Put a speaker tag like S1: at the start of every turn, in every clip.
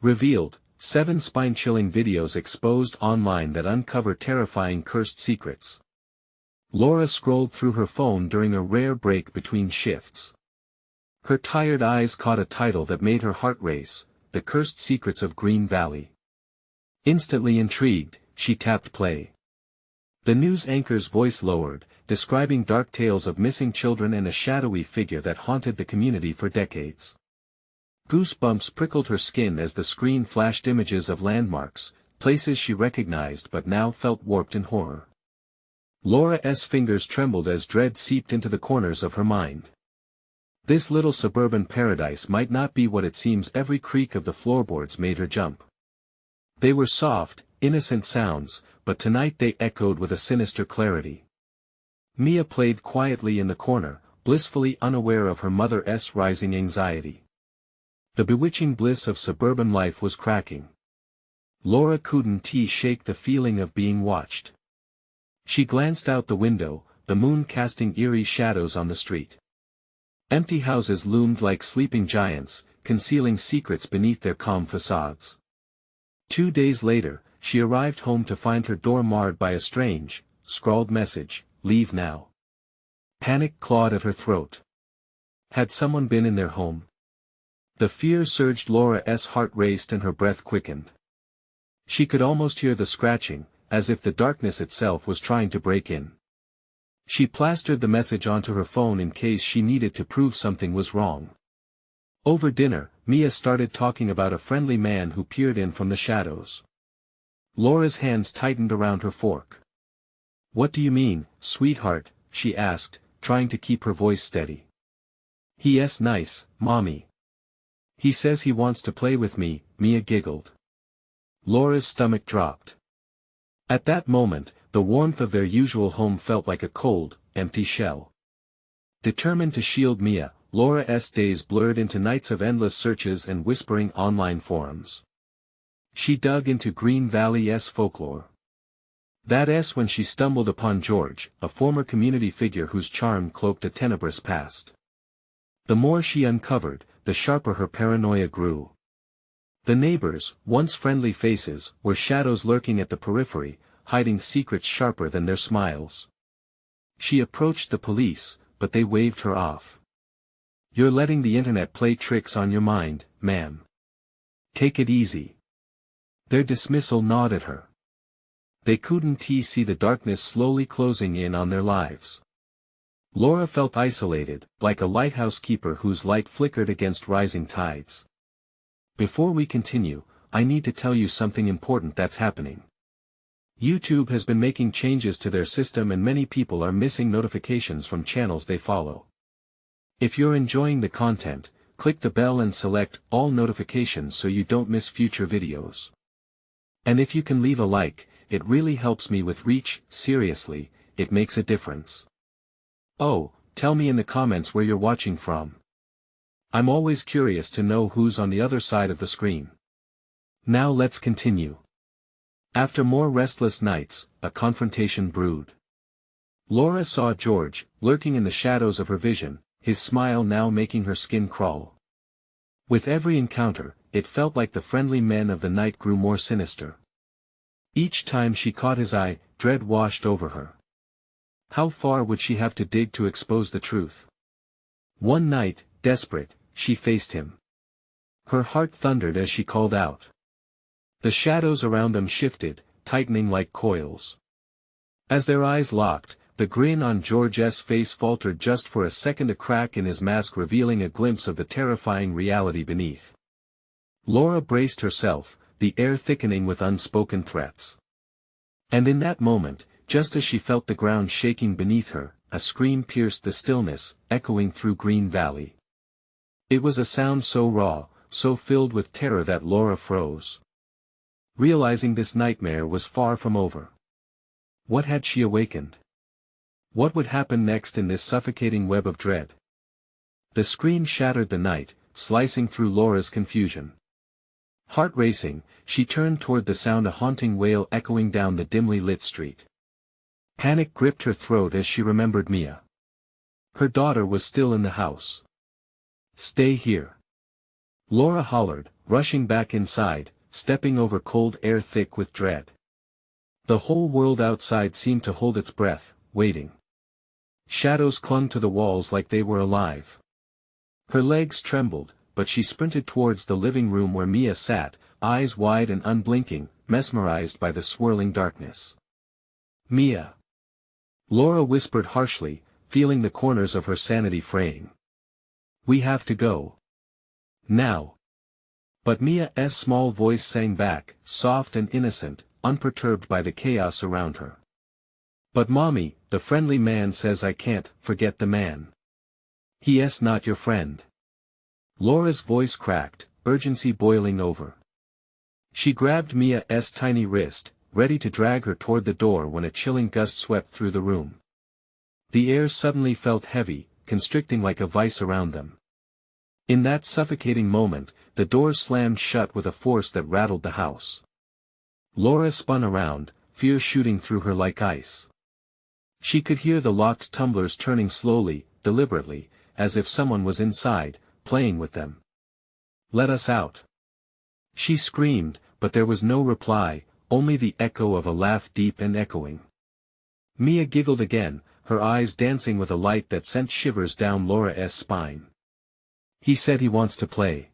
S1: Revealed, 7 spine-chilling videos exposed online that uncover terrifying cursed secrets. Laura scrolled through her phone during a rare break between shifts. Her tired eyes caught a title that made her heart race, The Cursed Secrets of Green Valley. Instantly intrigued, she tapped play. The news anchor's voice lowered, describing dark tales of missing children and a shadowy figure that haunted the community for decades. Goosebumps prickled her skin as the screen flashed images of landmarks, places she recognized but now felt warped in horror. Laura's fingers trembled as dread seeped into the corners of her mind. This little suburban paradise might not be what it seems. Every creak of the floorboards made her jump. They were soft, innocent sounds, but tonight they echoed with a sinister clarity. Mia played quietly in the corner, blissfully unaware of her mother's rising anxiety. The bewitching bliss of suburban life was cracking. Laura couldn't shake the feeling of being watched. She glanced out the window, the moon casting eerie shadows on the street. Empty houses loomed like sleeping giants, concealing secrets beneath their calm facades. 2 days later, she arrived home to find her door marred by a strange, scrawled message, "Leave now." Panic clawed at her throat. Had someone been in their home? The fear surged. Laura's heart raced and her breath quickened. She could almost hear the scratching, as if the darkness itself was trying to break in. She plastered the message onto her phone in case she needed to prove something was wrong. Over dinner, Mia started talking about a friendly man who peered in from the shadows. Laura's hands tightened around her fork. "What do you mean, sweetheart?" she asked, trying to keep her voice steady. "He's nice, Mommy. He says he wants to play with me," Mia giggled. Laura's stomach dropped. At that moment, the warmth of their usual home felt like a cold, empty shell. Determined to shield Mia, Laura's days blurred into nights of endless searches and whispering online forums. She dug into Green Valley's folklore. That's when she stumbled upon George, a former community figure whose charm cloaked a tenebrous past. The more she uncovered, the sharper her paranoia grew. The neighbors, once friendly faces, were shadows lurking at the periphery, hiding secrets sharper than their smiles. She approached the police, but they waved her off. "You're letting the internet play tricks on your mind, ma'am. Take it easy." Their dismissal gnawed at her. They couldn't see the darkness slowly closing in on their lives. Laura felt isolated, like a lighthouse keeper whose light flickered against rising tides. "Before we continue, I need to tell you something important that's happening. YouTube has been making changes to their system and many people are missing notifications from channels they follow. If you're enjoying the content, click the bell and select all notifications so you don't miss future videos. And if you can leave a like, it really helps me with reach. Seriously, it makes a difference. Oh, tell me in the comments where you're watching from. I'm always curious to know who's on the other side of the screen. Now let's continue. After more restless nights, a confrontation brewed. Laura saw George, lurking in the shadows of her vision, his smile now making her skin crawl. With every encounter, it felt like the friendly men of the night grew more sinister. Each time she caught his eye, dread washed over her. How far would she have to dig to expose the truth? One night, desperate, she faced him. Her heart thundered as she called out. The shadows around them shifted, tightening like coils. As their eyes locked, the grin on George's face faltered just for a second, a crack in his mask revealing a glimpse of the terrifying reality beneath. Laura braced herself, the air thickening with unspoken threats. And in that moment, just as she felt the ground shaking beneath her, a scream pierced the stillness, echoing through Green Valley. It was a sound so raw, so filled with terror that Laura froze. Realizing this nightmare was far from over. What had she awakened? What would happen next in this suffocating web of dread? The scream shattered the night, slicing through Laura's confusion. Heart racing, she turned toward the sound, a haunting wail echoing down the dimly lit street. Panic gripped her throat as she remembered Mia. Her daughter was still in the house. "Stay here. Laura hollered, rushing back inside, stepping over cold air thick with dread. The whole world outside seemed to hold its breath, waiting. Shadows clung to the walls like they were alive. Her legs trembled, but she sprinted towards the living room where Mia sat, eyes wide and unblinking, mesmerized by the swirling darkness. "Mia!" Laura whispered harshly, feeling the corners of her sanity fraying. "We have to go. Now." But Mia's small voice sang back, soft and innocent, unperturbed by the chaos around her. "But Mommy, the friendly man says I can't forget the man. He's not your friend." Laura's voice cracked, urgency boiling over. She grabbed Mia's tiny wrist, ready to drag her toward the door when a chilling gust swept through the room. The air suddenly felt heavy, constricting like a vice around them. In that suffocating moment, the door slammed shut with a force that rattled the house. Laura spun around, fear shooting through her like ice. She could hear the locked tumblers turning slowly, deliberately, as if someone was inside, playing with them. "Let us out!" She screamed, but there was no reply, only the echo of a laugh deep and echoing. Mia giggled again, her eyes dancing with a light that sent shivers down Laura's spine. "He said he wants to play."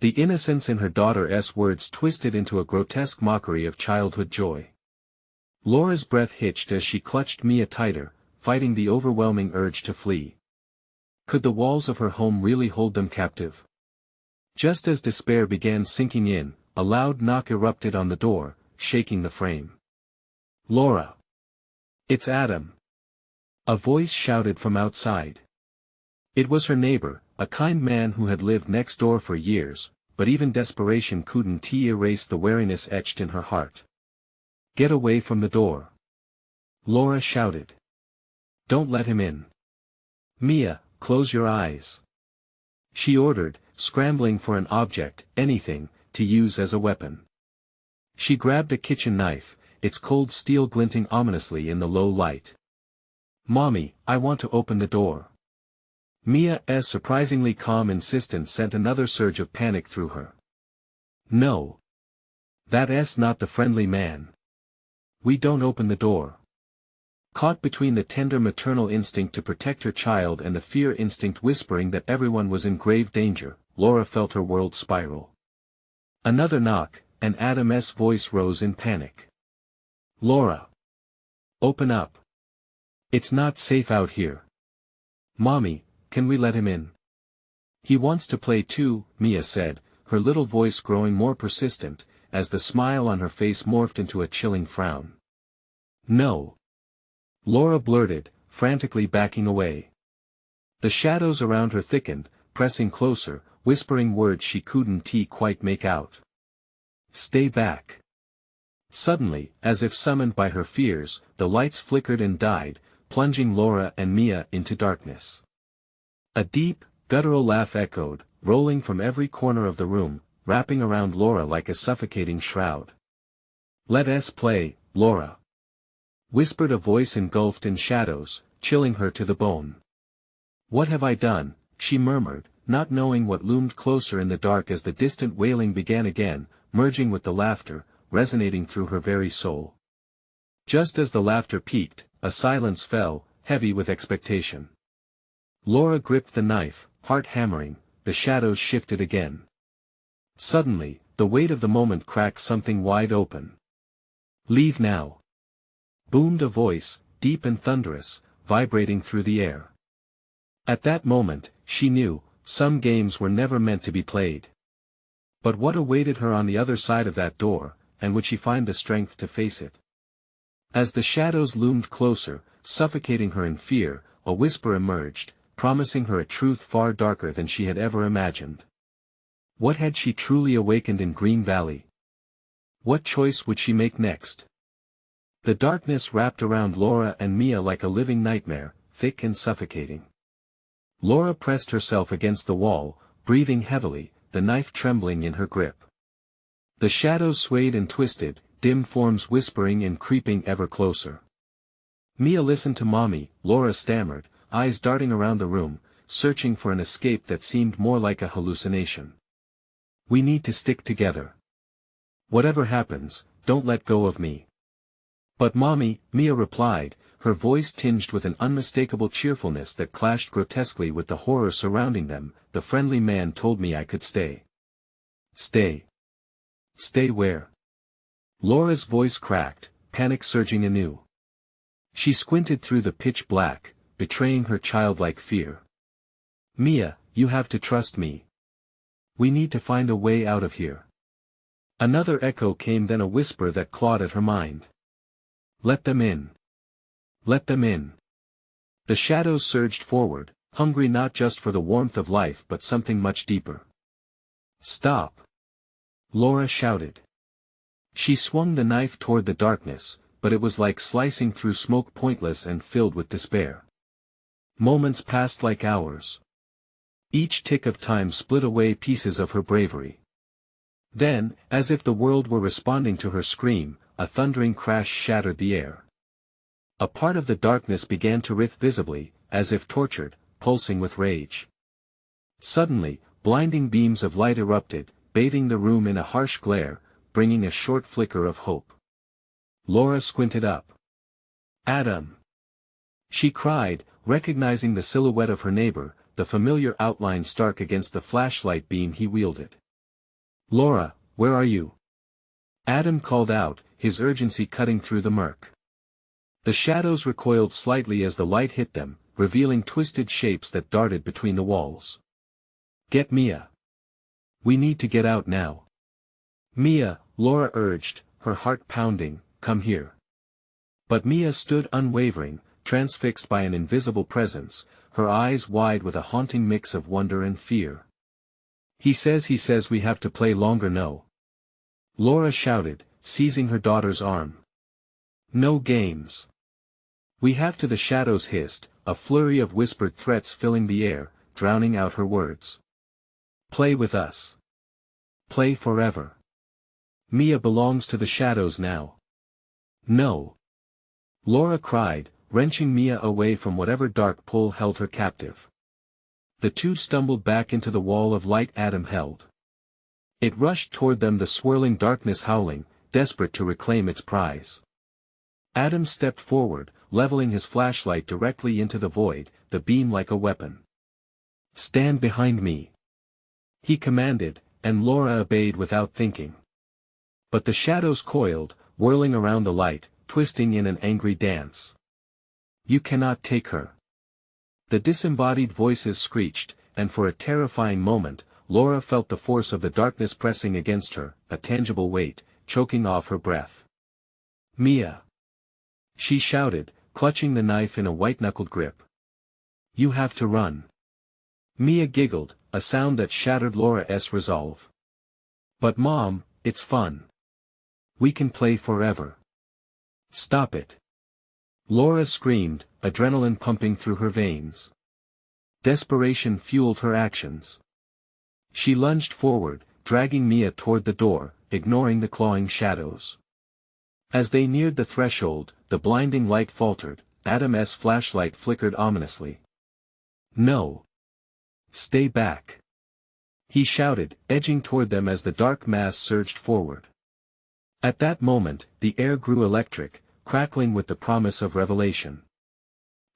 S1: The innocence in her daughter's words twisted into a grotesque mockery of childhood joy. Laura's breath hitched as she clutched Mia tighter, fighting the overwhelming urge to flee. Could the walls of her home really hold them captive? Just as despair began sinking in, a loud knock erupted on the door, shaking the frame. "Laura! It's Adam!" A voice shouted from outside. It was her neighbor, a kind man who had lived next door for years, but even desperation couldn't erase the weariness etched in her heart. "Get away from the door!" Laura shouted. "Don't let him in." "Mia, close your eyes," she ordered, scrambling for an object, anything, to use as a weapon. She grabbed a kitchen knife, its cold steel glinting ominously in the low light. "Mommy, I want to open the door." Mia's surprisingly calm insistence sent another surge of panic through her. "No. That's not the friendly man. We don't open the door." Caught between the tender maternal instinct to protect her child and the fear instinct whispering that everyone was in grave danger, Laura felt her world spiral. Another knock, and Adam's voice rose in panic. "Laura! Open up. It's not safe out here. Mommy, can we let him in?" "He wants to play too," Mia said, her little voice growing more persistent, as the smile on her face morphed into a chilling frown. "No." Laura blurted, frantically backing away. The shadows around her thickened, pressing closer, whispering words she couldn't quite make out. "Stay back." Suddenly, as if summoned by her fears, the lights flickered and died, plunging Laura and Mia into darkness. A deep, guttural laugh echoed, rolling from every corner of the room, wrapping around Laura like a suffocating shroud. "Let us play, Laura," whispered a voice engulfed in shadows, chilling her to the bone. "What have I done?" she murmured, not knowing what loomed closer in the dark as the distant wailing began again, merging with the laughter, resonating through her very soul. Just as the laughter peaked, a silence fell, heavy with expectation. Laura gripped the knife, heart hammering, the shadows shifted again. Suddenly, the weight of the moment cracked something wide open. "Leave now!" boomed a voice, deep and thunderous, vibrating through the air. At that moment, she knew, some games were never meant to be played. But what awaited her on the other side of that door, and would she find the strength to face it? As the shadows loomed closer, suffocating her in fear, a whisper emerged, promising her a truth far darker than she had ever imagined. What had she truly awakened in Green Valley? What choice would she make next? The darkness wrapped around Laura and Mia like a living nightmare, thick and suffocating. Laura pressed herself against the wall, breathing heavily, the knife trembling in her grip. The shadows swayed and twisted, dim forms whispering and creeping ever closer. "Mia, listen to Mommy," Laura stammered, eyes darting around the room, searching for an escape that seemed more like a hallucination. We need to stick together. Whatever happens, don't let go of me. But Mommy, Mia replied, her voice tinged with an unmistakable cheerfulness that clashed grotesquely with the horror surrounding them. The friendly man told me I could stay. Stay. Stay where? Laura's voice cracked, panic surging anew. She squinted through the pitch black, betraying her childlike fear. Mia, you have to trust me. We need to find a way out of here. Another echo came, then a whisper that clawed at her mind. Let them in. Let them in. The shadows surged forward, hungry not just for the warmth of life but something much deeper. Stop! Laura shouted. She swung the knife toward the darkness, but it was like slicing through smoke, pointless and filled with despair. Moments passed like hours. Each tick of time split away pieces of her bravery. Then, as if the world were responding to her scream, a thundering crash shattered the air. A part of the darkness began to writhe visibly, as if tortured, pulsing with rage. Suddenly, blinding beams of light erupted, bathing the room in a harsh glare, bringing a short flicker of hope. Laura squinted up. Adam! She cried, recognizing the silhouette of her neighbor, the familiar outline stark against the flashlight beam he wielded. Laura, where are you? Adam called out, his urgency cutting through the murk. The shadows recoiled slightly as the light hit them, revealing twisted shapes that darted between the walls. Get Mia. We need to get out now. Mia, Laura urged, her heart pounding, come here. But Mia stood unwavering, transfixed by an invisible presence, her eyes wide with a haunting mix of wonder and fear. He says we have to play longer, no? Laura shouted, seizing her daughter's arm. No games. We have to, the shadows hissed, a flurry of whispered threats filling the air, drowning out her words. Play with us. Play forever. Mia belongs to the shadows now. No. Laura cried, wrenching Mia away from whatever dark pull held her captive. The two stumbled back into the wall of light Adam held. It rushed toward them, the swirling darkness howling, desperate to reclaim its prize. Adam stepped forward, leveling his flashlight directly into the void, the beam like a weapon. Stand behind me. He commanded, and Laura obeyed without thinking. But the shadows coiled, whirling around the light, twisting in an angry dance. You cannot take her. The disembodied voices screeched, and for a terrifying moment, Laura felt the force of the darkness pressing against her, a tangible weight, choking off her breath. Mia! She shouted, clutching the knife in a white-knuckled grip. You have to run. Mia giggled, a sound that shattered Laura's resolve. But Mom, it's fun. We can play forever. Stop it. Laura screamed, adrenaline pumping through her veins. Desperation fueled her actions. She lunged forward, dragging Mia toward the door, ignoring the clawing shadows. As they neared the threshold, the blinding light faltered, Adam's flashlight flickered ominously. No. Stay back. He shouted, edging toward them as the dark mass surged forward. At that moment, the air grew electric, crackling with the promise of revelation.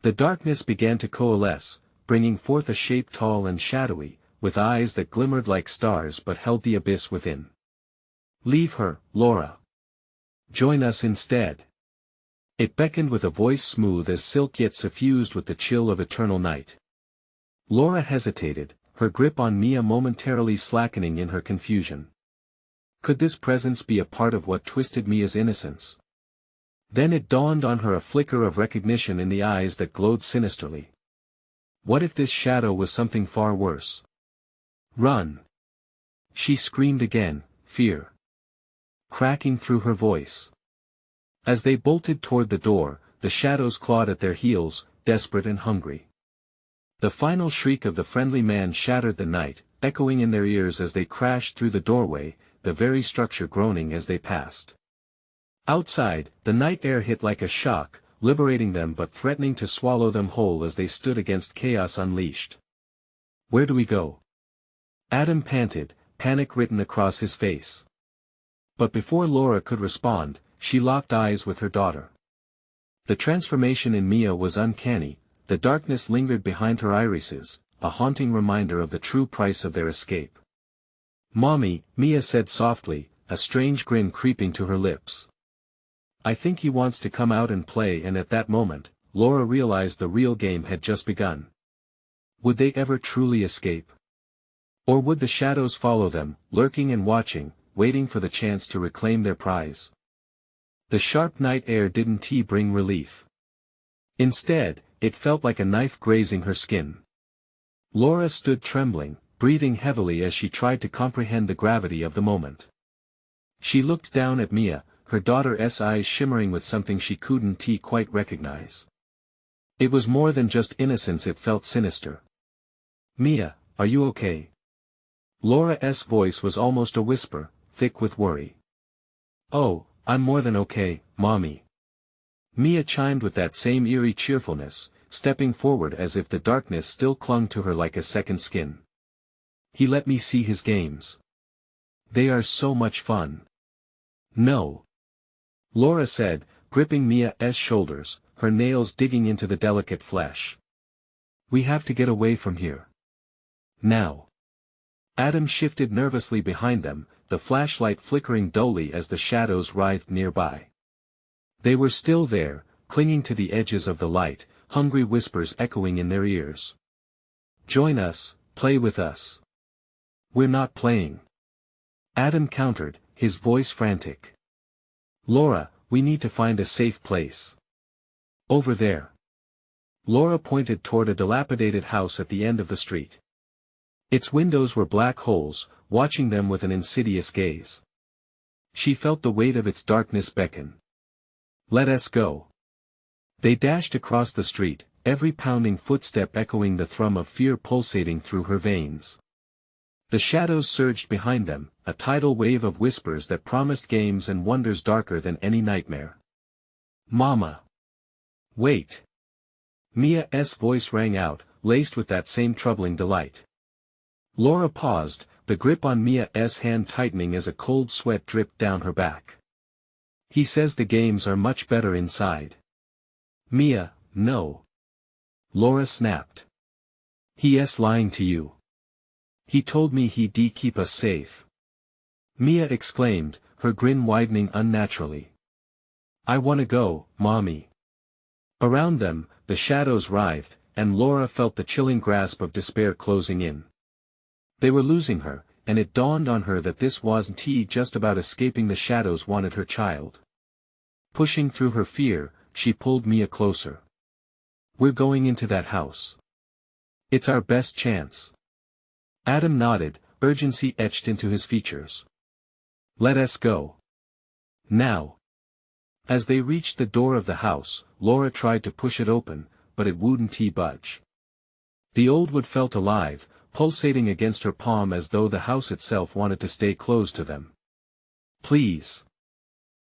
S1: The darkness began to coalesce, bringing forth a shape tall and shadowy, with eyes that glimmered like stars but held the abyss within. Leave her, Laura. Join us instead. It beckoned with a voice smooth as silk yet suffused with the chill of eternal night. Laura hesitated, her grip on Mia momentarily slackening in her confusion. Could this presence be a part of what twisted Mia's innocence? Then it dawned on her, a flicker of recognition in the eyes that glowed sinisterly. What if this shadow was something far worse? Run! She screamed again, fear cracking through her voice. As they bolted toward the door, the shadows clawed at their heels, desperate and hungry. The final shriek of the friendly man shattered the night, echoing in their ears as they crashed through the doorway, the very structure groaning as they passed. Outside, the night air hit like a shock, liberating them but threatening to swallow them whole as they stood against chaos unleashed. Where do we go? Adam panted, panic written across his face. But before Laura could respond, she locked eyes with her daughter. The transformation in Mia was uncanny, the darkness lingered behind her irises, a haunting reminder of the true price of their escape. "Mommy," Mia said softly, a strange grin creeping to her lips. "I think he wants to come out and play," and at that moment, Laura realized the real game had just begun. Would they ever truly escape? Or would the shadows follow them, lurking and watching, waiting for the chance to reclaim their prize? The sharp night air didn't bring relief. Instead, it felt like a knife grazing her skin. Laura stood trembling, breathing heavily as she tried to comprehend the gravity of the moment. She looked down at Mia, her daughter's eyes shimmering with something she couldn't quite recognize. It was more than just innocence, it felt sinister. "Mia, are you okay?" Laura's voice was almost a whisper, thick with worry. "Oh, I'm more than okay, Mommy." Mia chimed with that same eerie cheerfulness, stepping forward as if the darkness still clung to her like a second skin. "He let me see his games. They are so much fun." "No," Laura said, gripping Mia's shoulders, her nails digging into the delicate flesh. "We have to get away from here. Now." Adam shifted nervously behind them, the flashlight flickering dully as the shadows writhed nearby. They were still there, clinging to the edges of the light, hungry whispers echoing in their ears. "Join us, play with us." "We're not playing," Adam countered, his voice frantic. "Laura, we need to find a safe place. Over there." Laura pointed toward a dilapidated house at the end of the street. Its windows were black holes, watching them with an insidious gaze. She felt the weight of its darkness beckon. "Let us go." They dashed across the street, every pounding footstep echoing the thrum of fear pulsating through her veins. The shadows surged behind them, a tidal wave of whispers that promised games and wonders darker than any nightmare. "Mama! Wait!" Mia's voice rang out, laced with that same troubling delight. Laura paused, the grip on Mia's hand tightening as a cold sweat dripped down her back. "He says the games are much better inside." "Mia, no." Laura snapped. "He's lying to you. He told me he'd keep us safe." Mia exclaimed, her grin widening unnaturally. "I wanna go, Mommy." Around them, the shadows writhed, and Laura felt the chilling grasp of despair closing in. They were losing her, and it dawned on her that this wasn't just about escaping. The shadows wanted her child. Pushing through her fear, she pulled Mia closer. "We're going into that house. It's our best chance." Adam nodded, urgency etched into his features. "Let us go. Now." As they reached the door of the house, Laura tried to push it open, but it wouldn't budge. The old wood felt alive, pulsating against her palm as though the house itself wanted to stay closed to them. "Please!"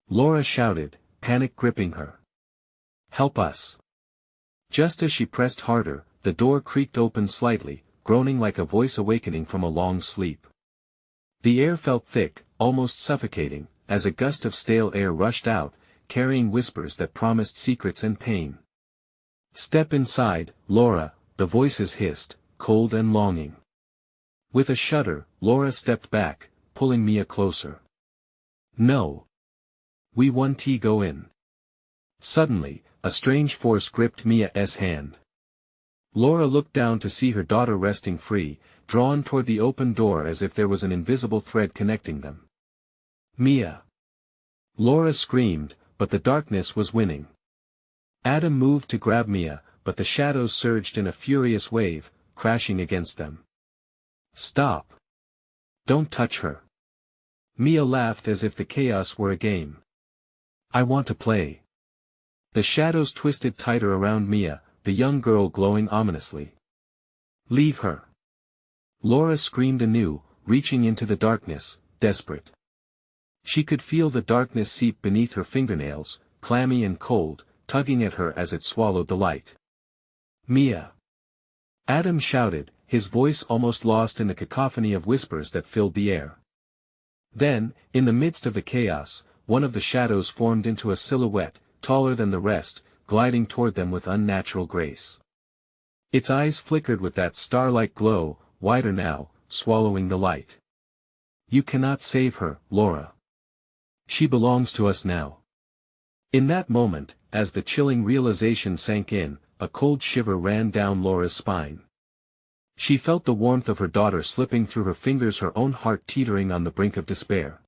S1: Laura shouted, panic gripping her. "Help us!" Just as she pressed harder, the door creaked open slightly, groaning like a voice awakening from a long sleep. The air felt thick, almost suffocating, as a gust of stale air rushed out, carrying whispers that promised secrets and pain. "Step inside, Laura," the voices hissed, cold and longing. With a shudder, Laura stepped back, pulling Mia closer. "No. We want to go in." Suddenly, a strange force gripped Mia's hand. Laura looked down to see her daughter resting free, drawn toward the open door as if there was an invisible thread connecting them. "Mia!" Laura screamed, but the darkness was winning. Adam moved to grab Mia, but the shadows surged in a furious wave, crashing against them. "Stop! Don't touch her!" Mia laughed as if the chaos were a game. "I want to play." The shadows twisted tighter around Mia, the young girl glowing ominously. "Leave her!" Laura screamed anew, reaching into the darkness, desperate. She could feel the darkness seep beneath her fingernails, clammy and cold, tugging at her as it swallowed the light. "Mia!" Adam shouted, his voice almost lost in the cacophony of whispers that filled the air. Then, in the midst of the chaos, one of the shadows formed into a silhouette, taller than the rest, gliding toward them with unnatural grace. Its eyes flickered with that star-like glow, wider now, swallowing the light. You cannot save her, Laura. She belongs to us now. In that moment, as the chilling realization sank in, a cold shiver ran down Laura's spine. She felt the warmth of her daughter slipping through her fingers, her own heart teetering on the brink of despair.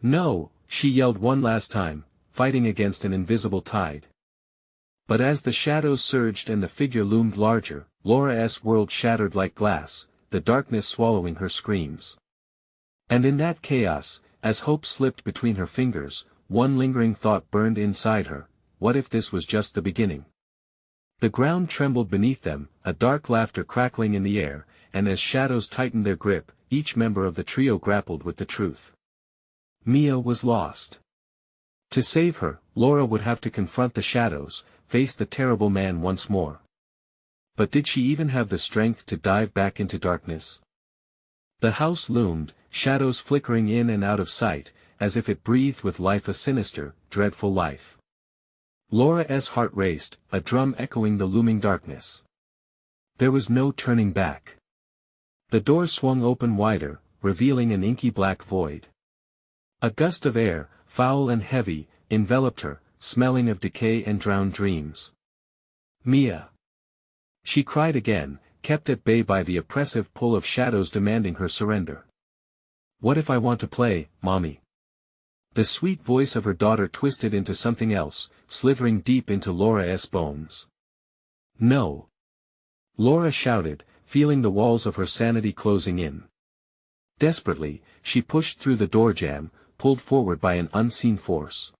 S1: No, she yelled one last time, fighting against an invisible tide. But as the shadows surged and the figure loomed larger, Laura's world shattered like glass, the darkness swallowing her screams. And in that chaos, as hope slipped between her fingers, one lingering thought burned inside her: what if this was just the beginning? The ground trembled beneath them, a dark laughter crackling in the air, and as shadows tightened their grip, each member of the trio grappled with the truth. Mia was lost. To save her, Laura would have to confront the shadows, face the terrible man once more. But did she even have the strength to dive back into darkness? The house loomed, shadows flickering in and out of sight, as if it breathed with life, a sinister, dreadful life. Laura's heart raced, a drum echoing the looming darkness. There was no turning back. The door swung open wider, revealing an inky black void. A gust of air, foul and heavy, enveloped her, smelling of decay and drowned dreams. Mia! She cried again, kept at bay by the oppressive pull of shadows demanding her surrender. What if I want to play, Mommy? The sweet voice of her daughter twisted into something else, slithering deep into Laura's bones. No! Laura shouted, feeling the walls of her sanity closing in. Desperately, she pushed through the door jamb, pulled forward by an unseen force.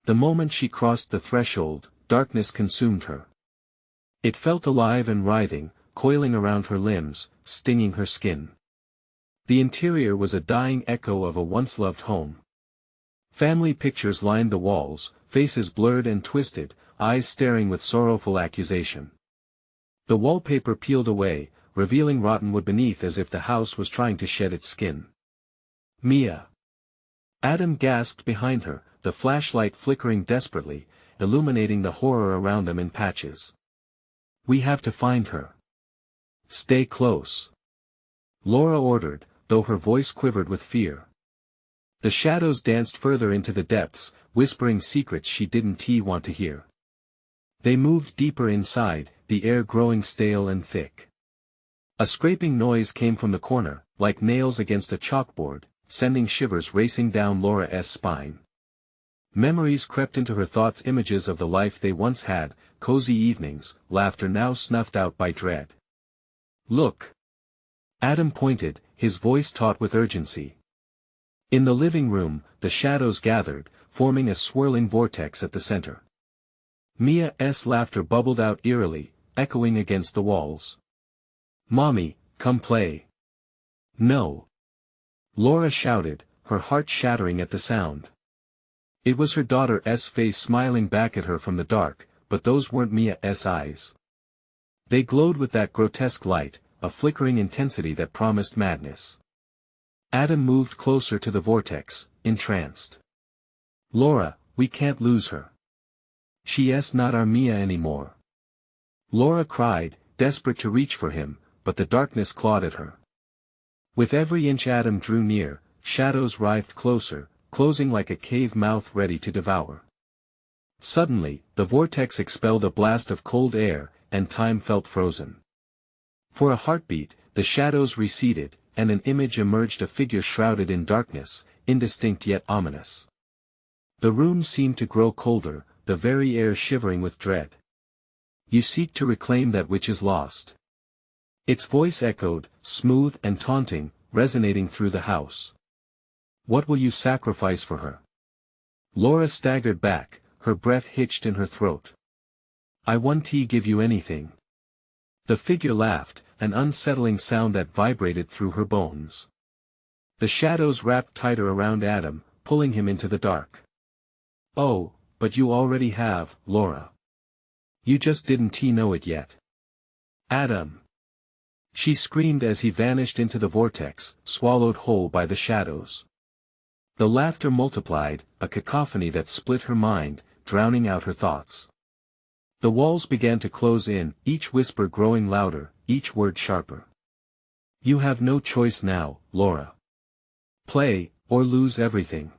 S1: The moment she crossed the threshold, darkness consumed her. It felt alive and writhing, coiling around her limbs, stinging her skin. The interior was a dying echo of a once-loved home. Family pictures lined the walls, faces blurred and twisted, eyes staring with sorrowful accusation. The wallpaper peeled away, revealing rotten wood beneath as if the house was trying to shed its skin. Mia! Adam gasped behind her, the flashlight flickering desperately, illuminating the horror around them in patches. We have to find her. Stay close. Laura ordered, though her voice quivered with fear. The shadows danced further into the depths, whispering secrets she didn't want to hear. They moved deeper inside, the air growing stale and thick. A scraping noise came from the corner, like nails against a chalkboard, sending shivers racing down Laura's spine. Memories crept into her thoughts, images of the life they once had, cozy evenings, laughter now snuffed out by dread. Look! Adam pointed, his voice taut with urgency. In the living room, the shadows gathered, forming a swirling vortex at the center. Mia's laughter bubbled out eerily, echoing against the walls. Mommy, come play. No! Laura shouted, her heart shattering at the sound. It was her daughter's face smiling back at her from the dark, but those weren't Mia's eyes. They glowed with that grotesque light, a flickering intensity that promised madness. Adam moved closer to the vortex, entranced. Laura, we can't lose her. She's not our Mia anymore. Laura cried, desperate to reach for him, but the darkness clawed at her. With every inch Adam drew near, shadows writhed closer, closing like a cave mouth ready to devour. Suddenly, the vortex expelled a blast of cold air, and time felt frozen. For a heartbeat, the shadows receded, and an image emerged, a figure shrouded in darkness, indistinct yet ominous. The room seemed to grow colder, the very air shivering with dread. You seek to reclaim that which is lost. Its voice echoed, smooth and taunting, resonating through the house. What will you sacrifice for her? Laura staggered back, her breath hitched in her throat. I won't give you anything. The figure laughed, an unsettling sound that vibrated through her bones. The shadows wrapped tighter around Adam, pulling him into the dark. Oh, but you already have, Laura. You just didn't know it yet. Adam. She screamed as he vanished into the vortex, swallowed whole by the shadows. The laughter multiplied, a cacophony that split her mind, drowning out her thoughts. The walls began to close in, each whisper growing louder, each word sharper. You have no choice now, Laura. Play, or lose everything.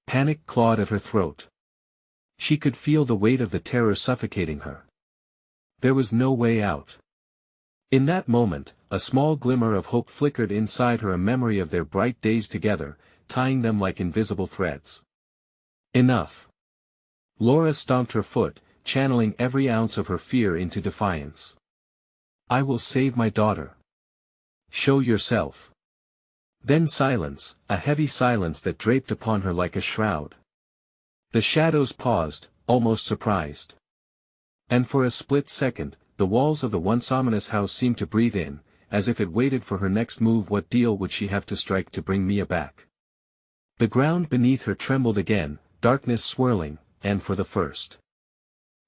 S1: Panic clawed at her throat. She could feel the weight of the terror suffocating her. There was no way out. In that moment, a small glimmer of hope flickered inside her, a memory of their bright days together, tying them like invisible threads. Enough. Laura stomped her foot, channeling every ounce of her fear into defiance. I will save my daughter. Show yourself. Then silence, a heavy silence that draped upon her like a shroud. The shadows paused, almost surprised. And for a split second, the walls of the once ominous house seemed to breathe in, as if it waited for her next move. What deal would she have to strike to bring Mia back? The ground beneath her trembled again, darkness swirling, and for the first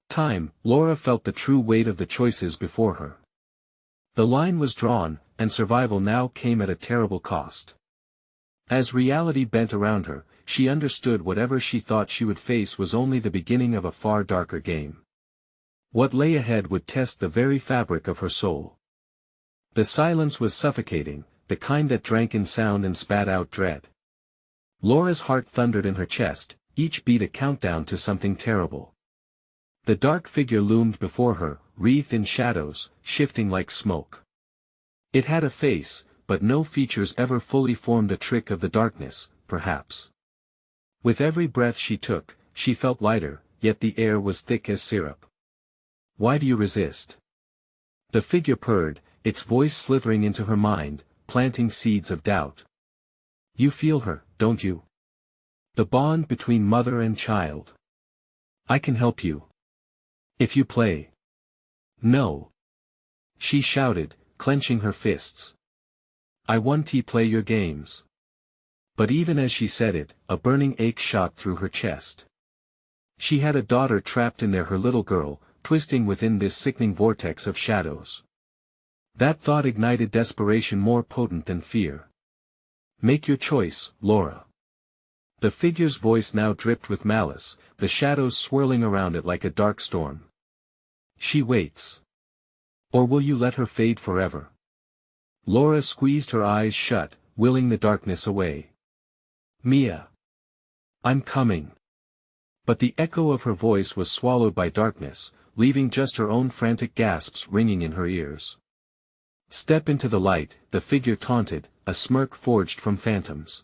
S1: time, Laura felt the true weight of the choices before her. The line was drawn, and survival now came at a terrible cost. As reality bent around her, she understood whatever she thought she would face was only the beginning of a far darker game. What lay ahead would test the very fabric of her soul. The silence was suffocating, the kind that drank in sound and spat out dread. Laura's heart thundered in her chest, each beat a countdown to something terrible. The dark figure loomed before her, wreathed in shadows, shifting like smoke. It had a face, but no features ever fully formed, a trick of the darkness, perhaps. With every breath she took, she felt lighter, yet the air was thick as syrup. Why do you resist? The figure purred, its voice slithering into her mind, planting seeds of doubt. You feel her, don't you? The bond between mother and child. I can help you. If you play. No. She shouted, clenching her fists. I want to play your games. But even as she said it, a burning ache shot through her chest. She had a daughter trapped in there, her little girl, twisting within this sickening vortex of shadows. That thought ignited desperation more potent than fear. Make your choice, Laura. The figure's voice now dripped with malice, the shadows swirling around it like a dark storm. She waits. Or will you let her fade forever? Laura squeezed her eyes shut, willing the darkness away. Mia. I'm coming. But the echo of her voice was swallowed by darkness, leaving just her own frantic gasps ringing in her ears. Step into the light, the figure taunted, a smirk forged from phantoms.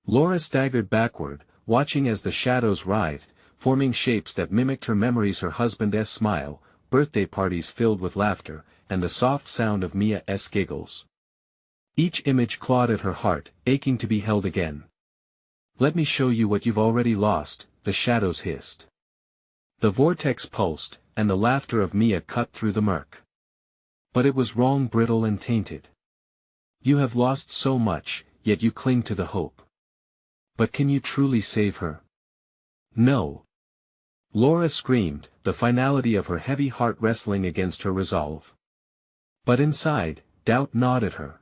S1: Laura staggered backward, watching as the shadows writhed, forming shapes that mimicked her memories, her husband's smile, birthday parties filled with laughter, and the soft sound of Mia's giggles. Each image clawed at her heart, aching to be held again. Let me show you what you've already lost, the shadows hissed. The vortex pulsed, and the laughter of Mia cut through the murk. But it was wrong, brittle and tainted. You have lost so much, yet you cling to the hope. But can you truly save her? No. Laura screamed, the finality of her heavy heart wrestling against her resolve. But inside, doubt gnawed at her.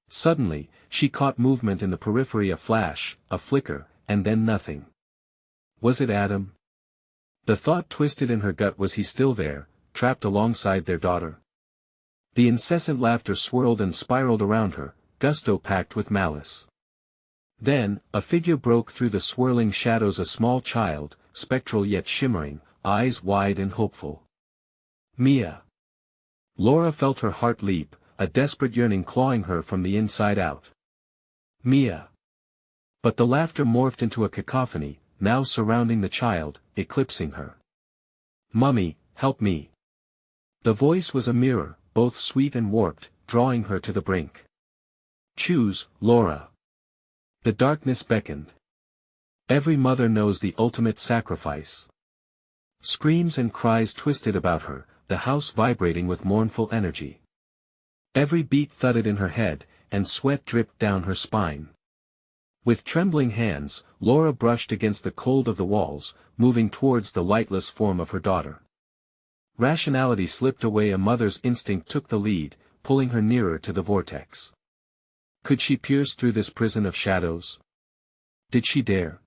S1: Suddenly, she caught movement in the periphery, a flash, a flicker, and then nothing. Was it Adam? The thought twisted in her gut. Was he still there, trapped alongside their daughter? The incessant laughter swirled and spiraled around her, gusto packed with malice. Then, a figure broke through the swirling shadows, a small child, spectral yet shimmering, eyes wide and hopeful. Mia. Laura felt her heart leap, a desperate yearning clawing her from the inside out. Mia. But the laughter morphed into a cacophony, now surrounding the child, eclipsing her. Mummy, help me. The voice was a mirror, both sweet and warped, drawing her to the brink. Choose, Laura. The darkness beckoned. Every mother knows the ultimate sacrifice. Screams and cries twisted about her, the house vibrating with mournful energy. Every beat thudded in her head, and sweat dripped down her spine. With trembling hands, Laura brushed against the cold of the walls, moving towards the lightless form of her daughter. Rationality slipped away, a mother's instinct took the lead, pulling her nearer to the vortex. Could she pierce through this prison of shadows? Did she dare?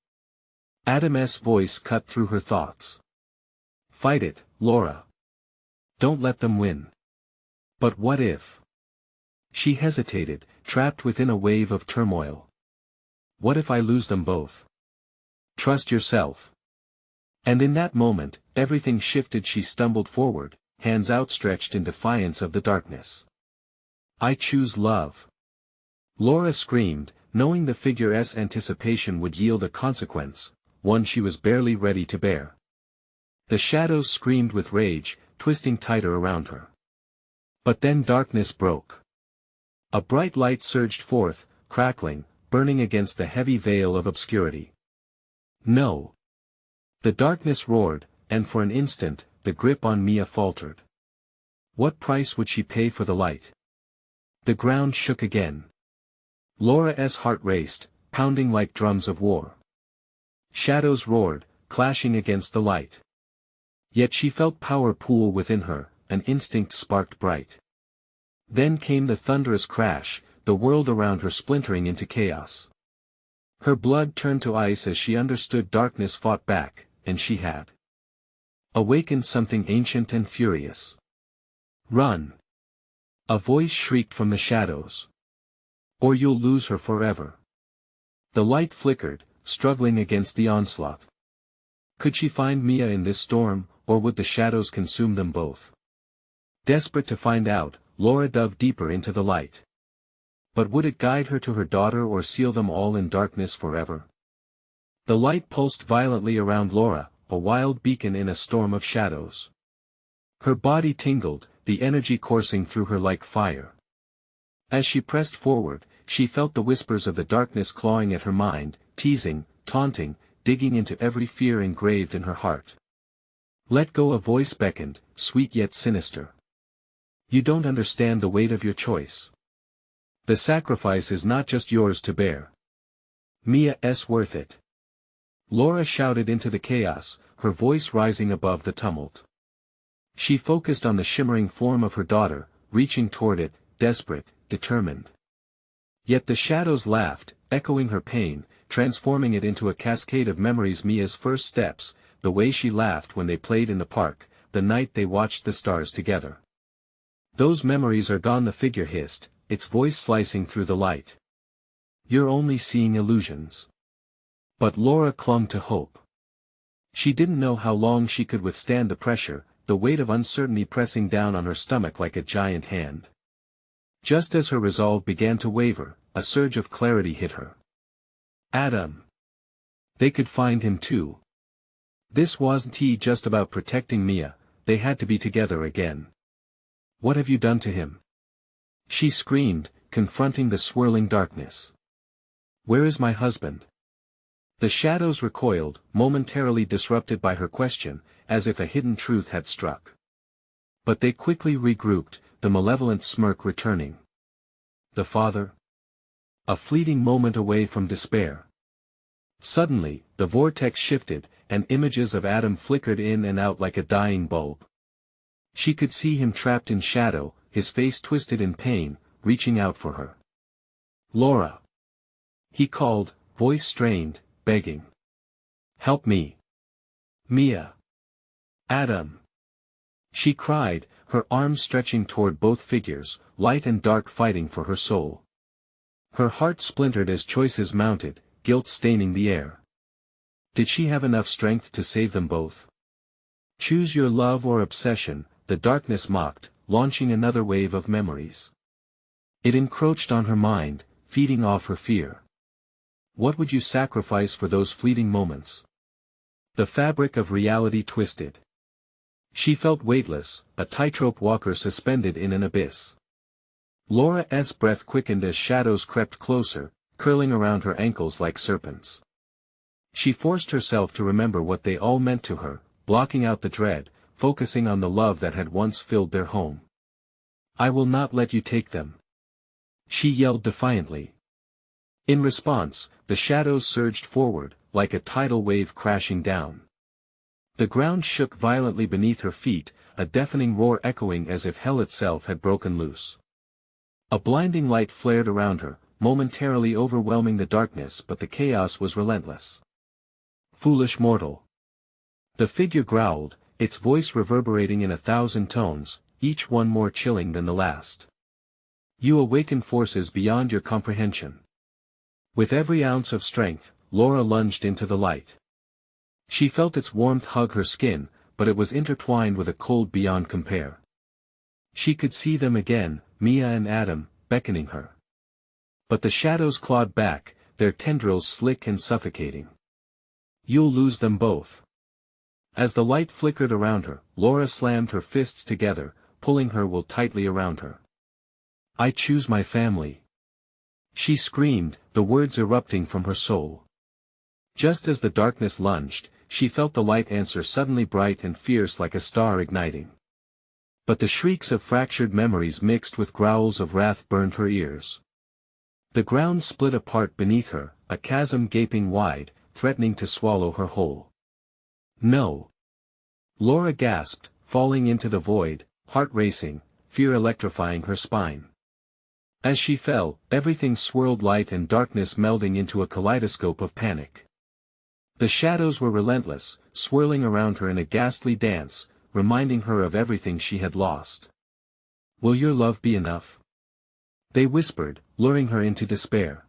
S1: Adam's voice cut through her thoughts. Fight it, Laura. Don't let them win. But what if? She hesitated, trapped within a wave of turmoil. What if I lose them both? Trust yourself. And in that moment, everything shifted. She stumbled forward, hands outstretched in defiance of the darkness. I choose love. Laura screamed, knowing the figure's anticipation would yield a consequence, one she was barely ready to bear. The shadows screamed with rage, twisting tighter around her. But then darkness broke. A bright light surged forth, crackling, burning against the heavy veil of obscurity. No. The darkness roared, and for an instant, the grip on Mia faltered. What price would she pay for the light? The ground shook again. Laura's heart raced, pounding like drums of war. Shadows roared, clashing against the light. Yet she felt power pool within her, an instinct sparked bright. Then came the thunderous crash, the world around her splintering into chaos. Her blood turned to ice as she understood darkness fought back, and she had awakened something ancient and furious. Run! A voice shrieked from the shadows. Or you'll lose her forever. The light flickered, struggling against the onslaught. Could she find Mia in this storm, or would the shadows consume them both? Desperate to find out, Laura dove deeper into the light. But would it guide her to her daughter or seal them all in darkness forever? The light pulsed violently around Laura, a wild beacon in a storm of shadows. Her body tingled, the energy coursing through her like fire. As she pressed forward, she felt the whispers of the darkness clawing at her mind, teasing, taunting, digging into every fear engraved in her heart. Let go, a voice beckoned, sweet yet sinister. You don't understand the weight of your choice. The sacrifice is not just yours to bear. Mia's worth it. Laura shouted into the chaos, her voice rising above the tumult. She focused on the shimmering form of her daughter, reaching toward it, desperate, determined. Yet the shadows laughed, echoing her pain, transforming it into a cascade of memories. Mia's first steps, the way she laughed when they played in the park, the night they watched the stars together. Those memories are gone, the figure hissed, its voice slicing through the light. You're only seeing illusions. But Laura clung to hope. She didn't know how long she could withstand the pressure, the weight of uncertainty pressing down on her stomach like a giant hand. Just as her resolve began to waver, a surge of clarity hit her. Adam. They could find him too. This wasn't just about protecting Mia, they had to be together again. What have you done to him? She screamed, confronting the swirling darkness. Where is my husband? The shadows recoiled, momentarily disrupted by her question, as if a hidden truth had struck. But they quickly regrouped, the malevolent smirk returning. The father? A fleeting moment away from despair. Suddenly, the vortex shifted, and images of Adam flickered in and out like a dying bulb. She could see him trapped in shadow, his face twisted in pain, reaching out for her. Laura! He called, voice strained, begging. Help me! Mia! Adam! She cried, her arms stretching toward both figures, light and dark fighting for her soul. Her heart splintered as choices mounted, guilt staining the air. Did she have enough strength to save them both? Choose your love or obsession, the darkness mocked, launching another wave of memories. It encroached on her mind, feeding off her fear. What would you sacrifice for those fleeting moments? The fabric of reality twisted. She felt weightless, a tightrope walker suspended in an abyss. Laura's breath quickened as shadows crept closer, curling around her ankles like serpents. She forced herself to remember what they all meant to her, blocking out the dread, focusing on the love that had once filled their home. I will not let you take them. She yelled defiantly. In response, the shadows surged forward, like a tidal wave crashing down. The ground shook violently beneath her feet, a deafening roar echoing as if hell itself had broken loose. A blinding light flared around her, momentarily overwhelming the darkness, but the chaos was relentless. Foolish mortal. The figure growled, its voice reverberating in 1,000 tones, each one more chilling than the last. You awaken forces beyond your comprehension. With every ounce of strength, Laura lunged into the light. She felt its warmth hug her skin, but it was intertwined with a cold beyond compare. She could see them again, Mia and Adam, beckoning her. But the shadows clawed back, their tendrils slick and suffocating. You'll lose them both. As the light flickered around her, Laura slammed her fists together, pulling her will tightly around her. I choose my family. She screamed, the words erupting from her soul. Just as the darkness lunged, she felt the light answer suddenly bright and fierce like a star igniting. But the shrieks of fractured memories mixed with growls of wrath burned her ears. The ground split apart beneath her, a chasm gaping wide, threatening to swallow her whole. No. Laura gasped, falling into the void, heart racing, fear electrifying her spine. As she fell, everything swirled, light and darkness melding into a kaleidoscope of panic. The shadows were relentless, swirling around her in a ghastly dance, reminding her of everything she had lost. Will your love be enough? They whispered, luring her into despair.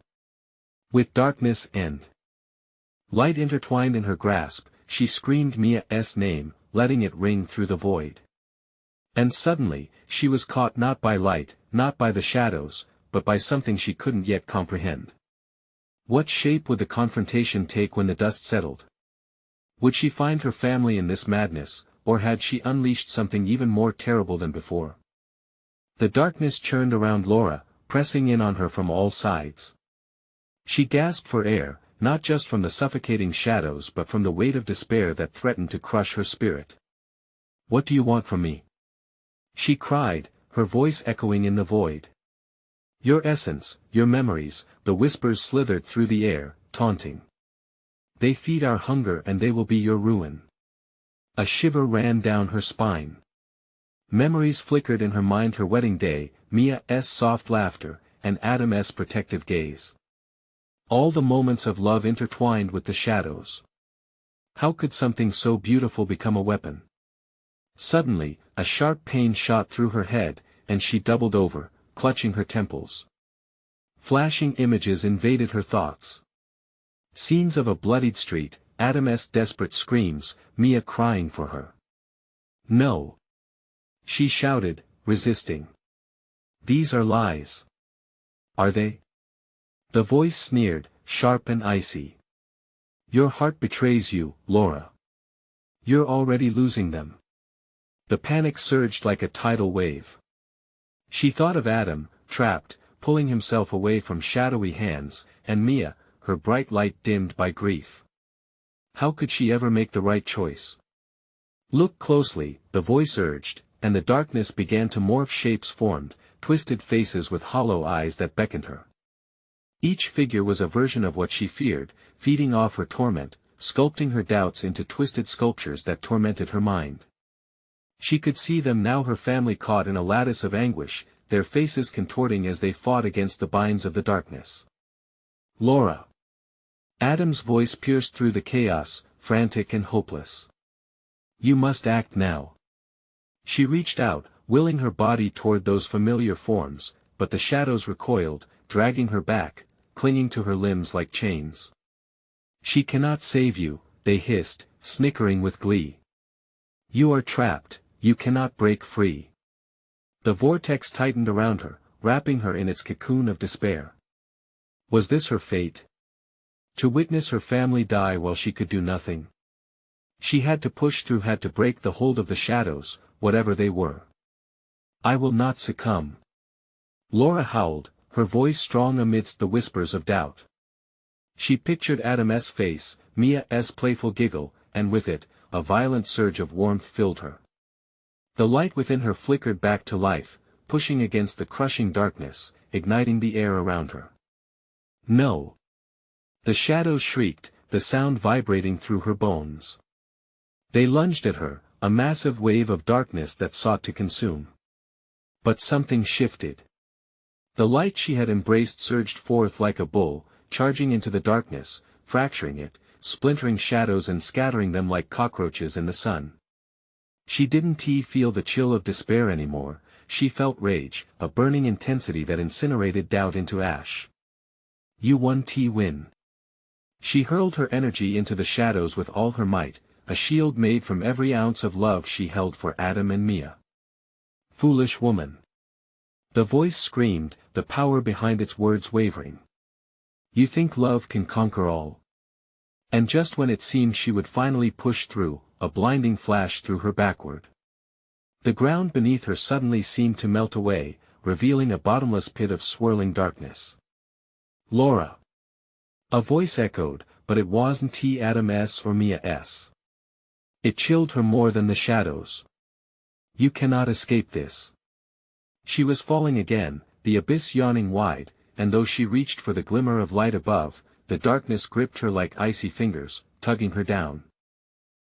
S1: With darkness and light intertwined in her grasp, she screamed Mia's name, letting it ring through the void. And suddenly, she was caught not by light, not by the shadows, but by something she couldn't yet comprehend. What shape would the confrontation take when the dust settled? Would she find her family in this madness, or had she unleashed something even more terrible than before? The darkness churned around Laura, pressing in on her from all sides. She gasped for air, not just from the suffocating shadows but from the weight of despair that threatened to crush her spirit. What do you want from me? She cried, her voice echoing in the void. Your essence, your memories, the whispers slithered through the air, taunting. They feed our hunger and they will be your ruin. A shiver ran down her spine. Memories flickered in her mind, her wedding day, Mia's soft laughter, and Adam's protective gaze. All the moments of love intertwined with the shadows. How could something so beautiful become a weapon? Suddenly, a sharp pain shot through her head, and she doubled over, clutching her temples. Flashing images invaded her thoughts. Scenes of a bloodied street, Adam's desperate screams, Mia crying for her. No. She shouted, resisting. These are lies. Are they? The voice sneered, sharp and icy. Your heart betrays you, Laura. You're already losing them. The panic surged like a tidal wave. She thought of Adam, trapped, pulling himself away from shadowy hands, and Mia, her bright light dimmed by grief. How could she ever make the right choice? Look closely, the voice urged, and the darkness began to morph. Shapes formed, twisted faces with hollow eyes that beckoned her. Each figure was a version of what she feared, feeding off her torment, sculpting her doubts into twisted sculptures that tormented her mind. She could see them now, her family caught in a lattice of anguish, their faces contorting as they fought against the binds of the darkness. Laura. Adam's voice pierced through the chaos, frantic and hopeless. You must act now. She reached out, willing her body toward those familiar forms, but the shadows recoiled, dragging her back, clinging to her limbs like chains. She cannot save you, they hissed, snickering with glee. You are trapped, you cannot break free. The vortex tightened around her, wrapping her in its cocoon of despair. Was this her fate? To witness her family die while she could do nothing? She had to push through, had to break the hold of the shadows, whatever they were. I will not succumb. Laura howled, her voice strong amidst the whispers of doubt. She pictured Adam's face, Mia's playful giggle, and with it, a violent surge of warmth filled her. The light within her flickered back to life, pushing against the crushing darkness, igniting the air around her. No. The shadows shrieked, the sound vibrating through her bones. They lunged at her, a massive wave of darkness that sought to consume. But something shifted. The light she had embraced surged forth like a bull, charging into the darkness, fracturing it, splintering shadows and scattering them like cockroaches in the sun. She didn't feel the chill of despair anymore, she felt rage, a burning intensity that incinerated doubt into ash. You win. She hurled her energy into the shadows with all her might, a shield made from every ounce of love she held for Adam and Mia. Foolish woman. The voice screamed, the power behind its words wavering. You think love can conquer all? And just when it seemed she would finally push through, a blinding flash threw her backward. The ground beneath her suddenly seemed to melt away, revealing a bottomless pit of swirling darkness. Laura. A voice echoed, but it wasn't Adam S. or Mia S. It chilled her more than the shadows. You cannot escape this. She was falling again, the abyss yawning wide, and though she reached for the glimmer of light above, the darkness gripped her like icy fingers, tugging her down.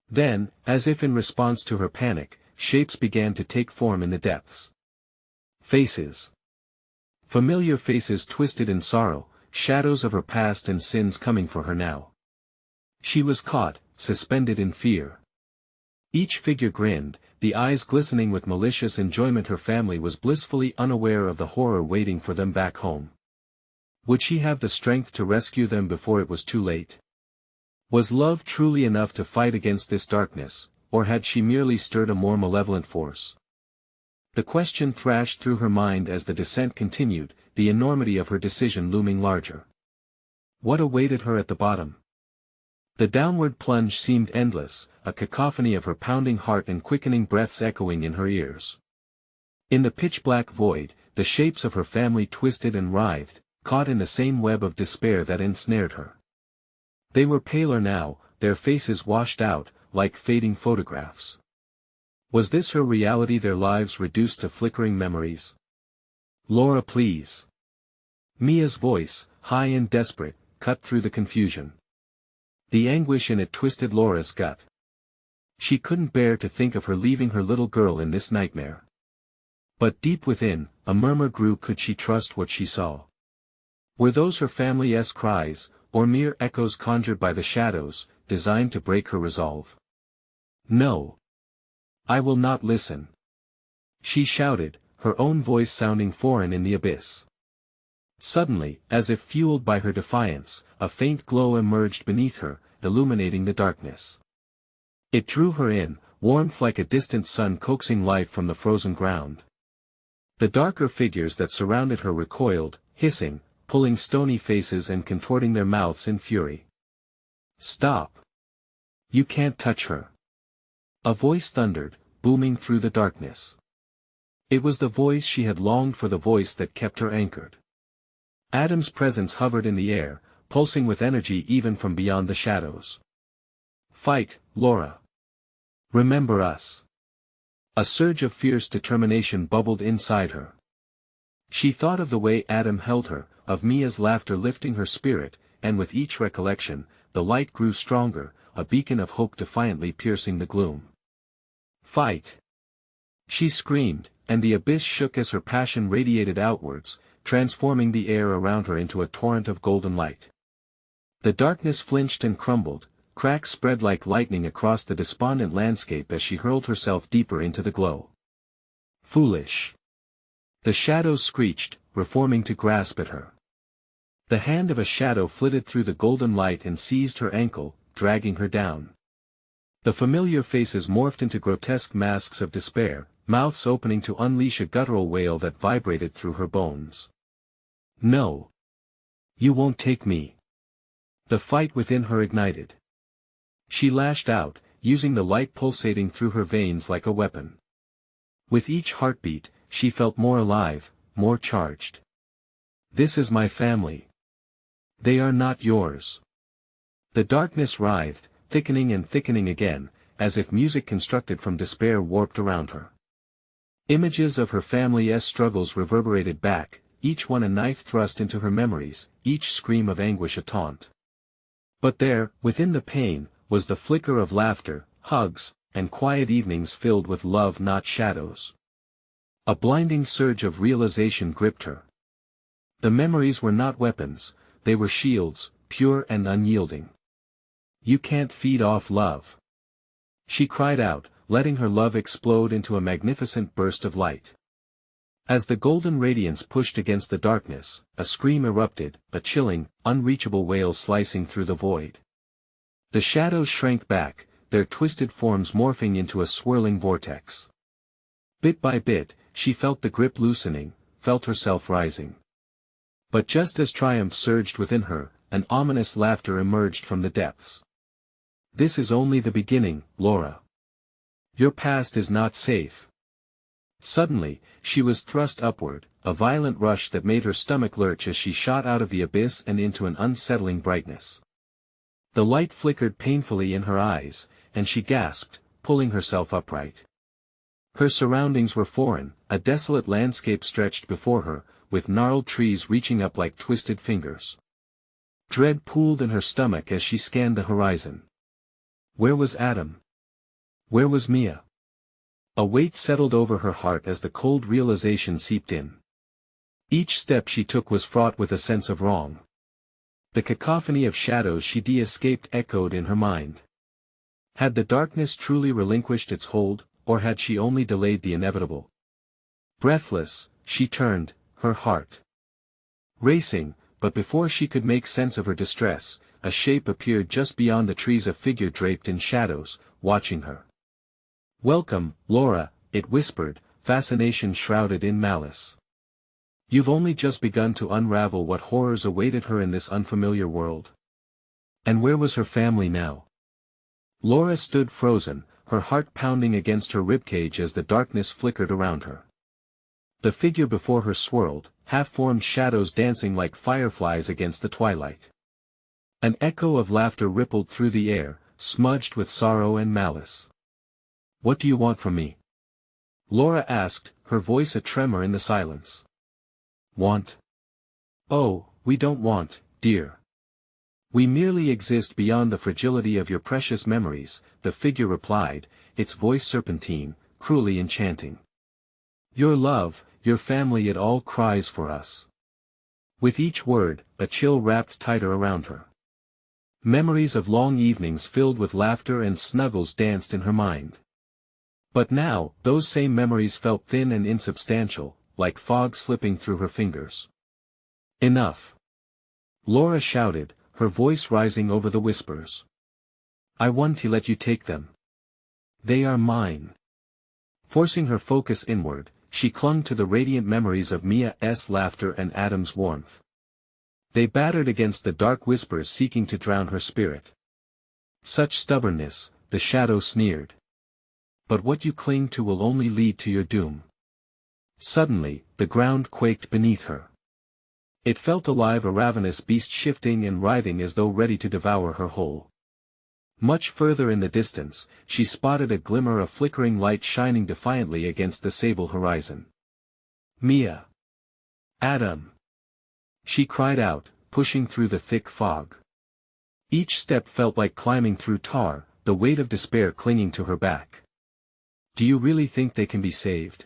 S1: Then, as if in response to her panic, shapes began to take form in the depths. Faces. Familiar faces twisted in sorrow, shadows of her past and sins coming for her now. She was caught, suspended in fear. Each figure grinned, the eyes glistening with malicious enjoyment. Her family was blissfully unaware of the horror waiting for them back home. Would she have the strength to rescue them before it was too late? Was love truly enough to fight against this darkness, or had she merely stirred a more malevolent force? The question thrashed through her mind as the descent continued, the enormity of her decision looming larger. What awaited her at the bottom? The downward plunge seemed endless, a cacophony of her pounding heart and quickening breaths echoing in her ears. In the pitch-black void, the shapes of her family twisted and writhed, caught in the same web of despair that ensnared her. They were paler now, their faces washed out, like fading photographs. Was this her reality, their lives reduced to flickering memories? Laura, please. Mia's voice, high and desperate, cut through the confusion. The anguish in it twisted Laura's gut. She couldn't bear to think of her leaving her little girl in this nightmare. But deep within, a murmur grew. Could she trust what she saw? Were those her family's cries, or mere echoes conjured by the shadows, designed to break her resolve? No. I will not listen. She shouted, her own voice sounding foreign in the abyss. Suddenly, as if fueled by her defiance, a faint glow emerged beneath her, illuminating the darkness. It drew her in, warmth like a distant sun coaxing life from the frozen ground. The darker figures that surrounded her recoiled, hissing, pulling stony faces and contorting their mouths in fury. Stop! You can't touch her! A voice thundered, booming through the darkness. It was the voice she had longed for, the voice that kept her anchored. Adam's presence hovered in the air, pulsing with energy even from beyond the shadows. Fight, Laura. Remember us. A surge of fierce determination bubbled inside her. She thought of the way Adam held her, of Mia's laughter lifting her spirit, and with each recollection, the light grew stronger, a beacon of hope defiantly piercing the gloom. Fight! She screamed, and the abyss shook as her passion radiated outwards, transforming the air around her into a torrent of golden light. The darkness flinched and crumbled, cracks spread like lightning across the despondent landscape as she hurled herself deeper into the glow. Foolish! The shadows screeched, reforming to grasp at her. The hand of a shadow flitted through the golden light and seized her ankle, dragging her down. The familiar faces morphed into grotesque masks of despair, mouths opening to unleash a guttural wail that vibrated through her bones. No. You won't take me. The fight within her ignited. She lashed out, using the light pulsating through her veins like a weapon. With each heartbeat, she felt more alive, more charged. This is my family. They are not yours. The darkness writhed, thickening and thickening again, as if music constructed from despair warped around her. Images of her family's struggles reverberated back, each one a knife thrust into her memories, each scream of anguish a taunt. But there, within the pain, was the flicker of laughter, hugs, and quiet evenings filled with love, not shadows. A blinding surge of realization gripped her. The memories were not weapons, they were shields, pure and unyielding. You can't feed off love. She cried out, letting her love explode into a magnificent burst of light. As the golden radiance pushed against the darkness, a scream erupted, a chilling, unreachable wail slicing through the void. The shadows shrank back, their twisted forms morphing into a swirling vortex. Bit by bit, she felt the grip loosening, felt herself rising. But just as triumph surged within her, an ominous laughter emerged from the depths. This is only the beginning, Laura. Your past is not safe. Suddenly, she was thrust upward, a violent rush that made her stomach lurch as she shot out of the abyss and into an unsettling brightness. The light flickered painfully in her eyes, and she gasped, pulling herself upright. Her surroundings were foreign, a desolate landscape stretched before her, with gnarled trees reaching up like twisted fingers. Dread pooled in her stomach as she scanned the horizon. Where was Adam? Where was Mia? A weight settled over her heart as the cold realization seeped in. Each step she took was fraught with a sense of wrong. The cacophony of shadows she escaped echoed in her mind. Had the darkness truly relinquished its hold, or had she only delayed the inevitable? Breathless, she turned, her heart racing, but before she could make sense of her distress, a shape appeared just beyond the trees, a figure draped in shadows, watching her. "Welcome, Laura," it whispered, fascination shrouded in malice. "You've only just begun to unravel what horrors awaited her in this unfamiliar world." And where was her family now? Laura stood frozen, her heart pounding against her ribcage as the darkness flickered around her. The figure before her swirled, half-formed shadows dancing like fireflies against the twilight. An echo of laughter rippled through the air, smudged with sorrow and malice. "What do you want from me?" Laura asked, her voice a tremor in the silence. "Want? Oh, we don't want, dear. We merely exist beyond the fragility of your precious memories," the figure replied, its voice serpentine, cruelly enchanting. "Your love, your family, it all cries for us." With each word, a chill wrapped tighter around her. Memories of long evenings filled with laughter and snuggles danced in her mind. But now, those same memories felt thin and insubstantial, like fog slipping through her fingers. "Enough!" Laura shouted, her voice rising over the whispers. "I want to let you take them. They are mine." Forcing her focus inward, she clung to the radiant memories of Mia's laughter and Adam's warmth. They battered against the dark whispers seeking to drown her spirit. "Such stubbornness," the shadow sneered. "But what you cling to will only lead to your doom." Suddenly, the ground quaked beneath her. It felt alive, a ravenous beast shifting and writhing as though ready to devour her whole. Much further in the distance, she spotted a glimmer of flickering light shining defiantly against the sable horizon. "Mia! Adam!" she cried out, pushing through the thick fog. Each step felt like climbing through tar, the weight of despair clinging to her back. "Do you really think they can be saved?"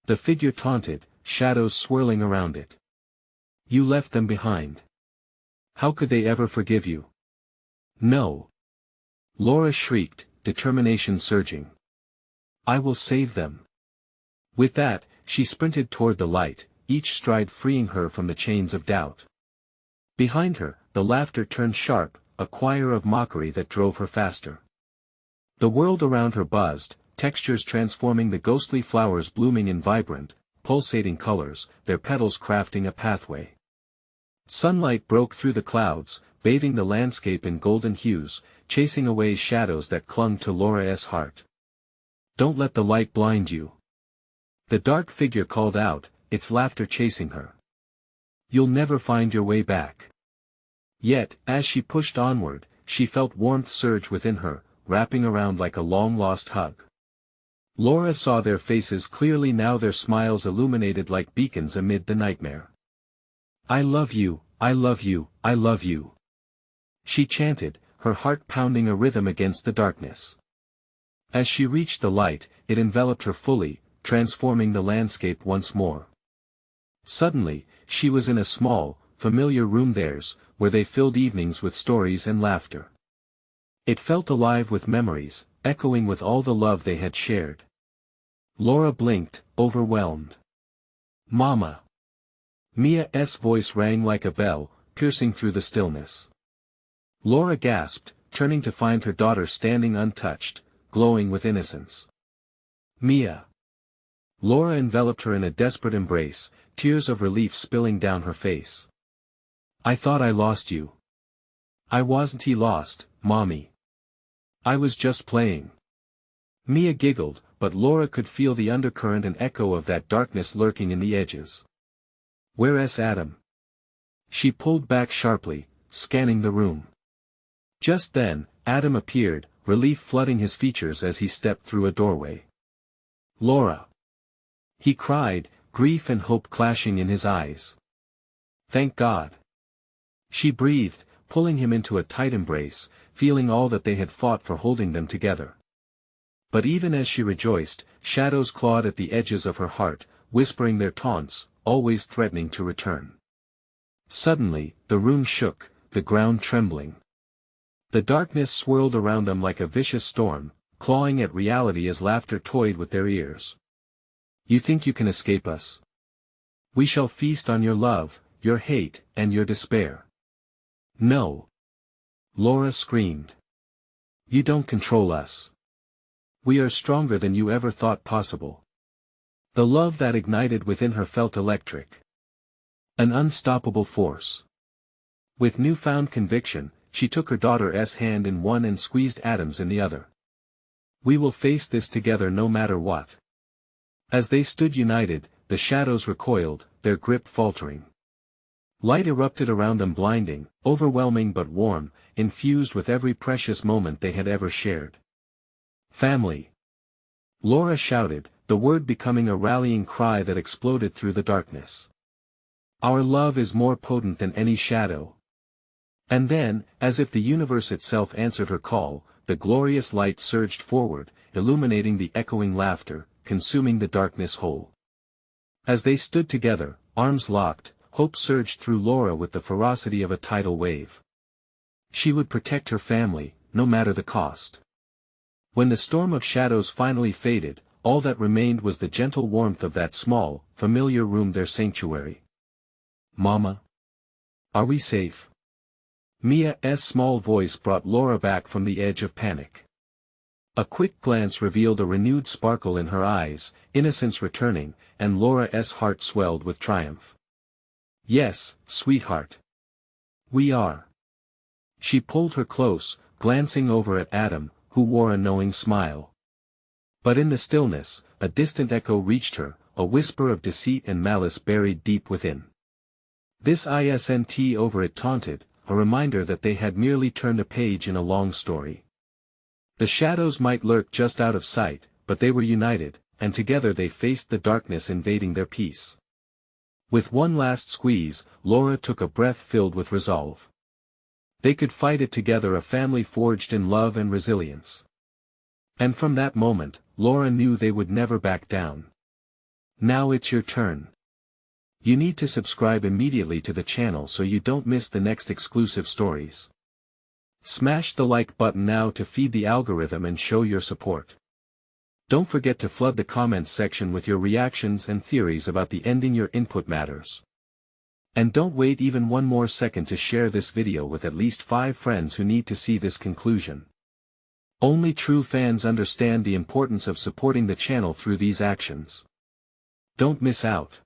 S1: the figure taunted, shadows swirling around it. "You left them behind. How could they ever forgive you?" "No!" Laura shrieked, determination surging. "I will save them." With that, she sprinted toward the light, each stride freeing her from the chains of doubt. Behind her, the laughter turned sharp, a choir of mockery that drove her faster. The world around her buzzed, textures transforming, the ghostly flowers blooming in vibrant, pulsating colors, their petals crafting a pathway. Sunlight broke through the clouds, bathing the landscape in golden hues, chasing away shadows that clung to Laura's heart. "Don't let the light blind you," the dark figure called out, its laughter chasing her. "You'll never find your way back." Yet, as she pushed onward, she felt warmth surge within her, wrapping around like a long-lost hug. Laura saw their faces clearly now, their smiles illuminated like beacons amid the nightmare. "I love you, I love you, I love you," she chanted, her heart pounding a rhythm against the darkness. As she reached the light, it enveloped her fully, transforming the landscape once more. Suddenly, She was in a small, familiar room theirs, where they filled evenings with stories and laughter. It felt alive with memories, echoing with all the love they had shared. Laura blinked, overwhelmed. "Mama!" Mia's voice rang like a bell, piercing through the stillness. Laura gasped, turning to find her daughter standing untouched, glowing with innocence. "Mia!" Laura enveloped her in a desperate embrace, tears of relief spilling down her face. "I thought I lost you." "I wasn't lost, Mommy. I was just playing." Mia giggled, but Laura could feel the undercurrent and echo of that darkness lurking in the edges. "Where's Adam?" She pulled back sharply, scanning the room. Just then, Adam appeared, relief flooding his features as he stepped through a doorway. "Laura!" he cried, grief and hope clashing in his eyes. "Thank God!" she breathed, pulling him into a tight embrace, feeling all that they had fought for holding them together. But even as she rejoiced, shadows clawed at the edges of her heart, whispering their taunts, always threatening to return. Suddenly, the room shook, the ground trembling. The darkness swirled around them like a vicious storm, clawing at reality as laughter toyed with their ears. "You think you can escape us? We shall feast on your love, your hate, and your despair." "No!" Laura screamed. "You don't control us. We are stronger than you ever thought possible." The love that ignited within her felt electric. An unstoppable force. With newfound conviction, she took her daughter's hand in one and squeezed Adam's in the other. "We will face this together no matter what." As they stood united, the shadows recoiled, their grip faltering. Light erupted around them, blinding, overwhelming but warm, infused with every precious moment they had ever shared. "Family!" Laura shouted, the word becoming a rallying cry that exploded through the darkness. "Our love is more potent than any shadow." And then, as if the universe itself answered her call, the glorious light surged forward, illuminating the echoing laughter, consuming the darkness whole. As they stood together, arms locked, hope surged through Laura with the ferocity of a tidal wave. She would protect her family, no matter the cost. When the storm of shadows finally faded, all that remained was the gentle warmth of that small, familiar room, their sanctuary. "Mama? Are we safe?" Mia's small voice brought Laura back from the edge of panic. A quick glance revealed a renewed sparkle in her eyes, innocence returning, and Laura's heart swelled with triumph. "Yes, sweetheart. We are." She pulled her close, glancing over at Adam, who wore a knowing smile. But in the stillness, a distant echo reached her, a whisper of deceit and malice buried deep within. This isn't over, it taunted, a reminder that they had merely turned a page in a long story. The shadows might lurk just out of sight, but they were united, and together they faced the darkness invading their peace. With one last squeeze, Laura took a breath filled with resolve. They could fight it together, a family forged in love and resilience. And from that moment, Laura knew they would never back down. Now it's your turn. You need to subscribe immediately to the channel so you don't miss the next exclusive stories. Smash the like button now to feed the algorithm and show your support. Don't forget to flood the comments section with your reactions and theories about the ending. Your input matters. And don't wait even one more second to share this video with at least 5 friends who need to see this conclusion. Only true fans understand the importance of supporting the channel through these actions. Don't miss out.